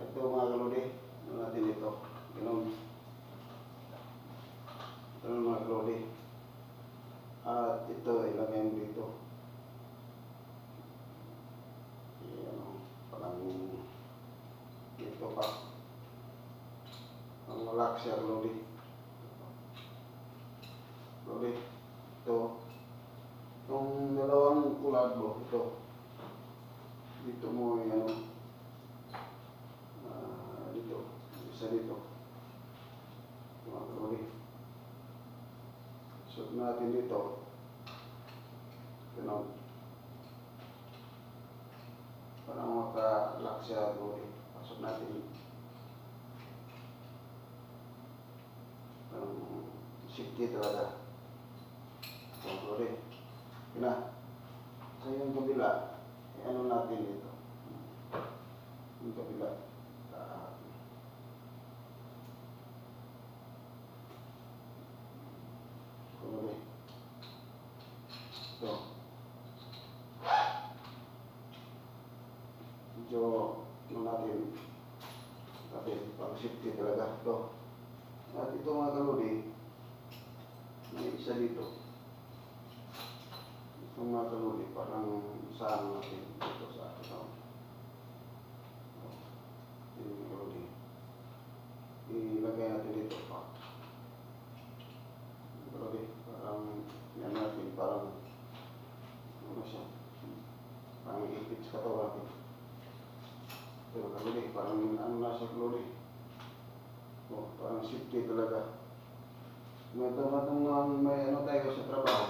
ito mga kalodi, ano natin ito, ganun. Ito mga kalodi. At ito, ilagay mo dito. Ayan o, parang dito pa. Ang malak siya kalodi. Kalodi, ito. Itong dalawang kulado, ito. Dito mo yung ano. Dito, isa dito. Mga kalodi. Suot natin dito. Ganun. Parang makalak siya kalodi. Pasok natin. Parang safety talaga. Mga kalodi. Yun na. So yung kabila, ano natin dito. Yung kabila. Kalodi. Ito. Medyo, ano natin. Pang safety talaga. Ito. At ito mga kalodi, may isa dito. Ito mga kalodi, parang saan natin dito sa ito. Ito mga kalodi. Ilagay natin dito pa. Kalodi, parang yan natin, parang ano siya, parang ipit sa katawan natin. Pero kalodi, parang ano na siya kalodi. Parang safety talaga. May ano tayo sa trabaho.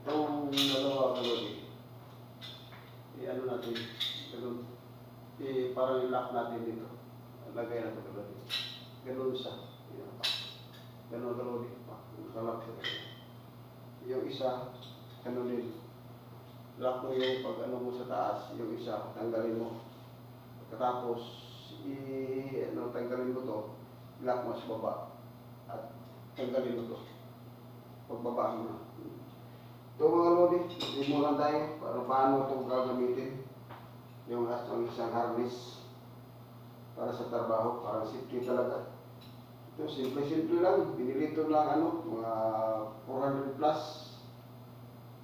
Itong dalawa kalodi, i-ano natin, ganun, parang i-lock natin dito. Lagay natin kalodi. Ganun siya. Ganun kalodi. Naka-lock siya. Yung isa, ganun din. Lock mo yung pag ano mo sa taas, yung isa, tanggalin mo. Pagkatapos, tanggalin mo to, lock mo sa baba. At tanggalin mo to. Pagbaba mo na. Ito mga lodi, demo lang tayo para paano itong gagamitin. Yung isang harness para sa trabaho, para safety talaga. Ito, simple-simple lang. Binili ito lang mga 400 plus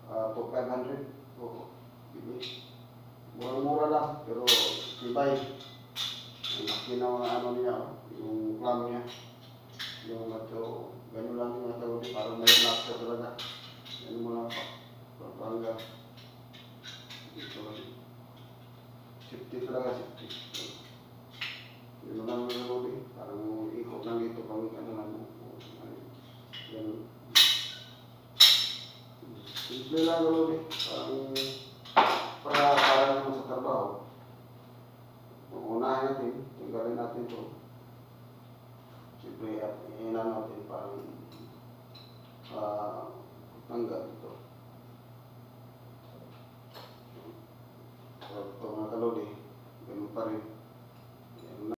to 500. Mura-mura lang, pero tibay. Ang laki na mga niya, yung clam niya. Yung ito, gano'n lang yung tawag, parang may lock siya talaga. Ano mo lang pa, parang ito lang. Safety talaga, safety. Yun lang yung tawag, parang ikot lang dito pang ano lang. Ganun. Simple lang tawag, parang para naman sa trabaho. Unahin natin, tinggalin natin ito. Siyempre, inan natin parang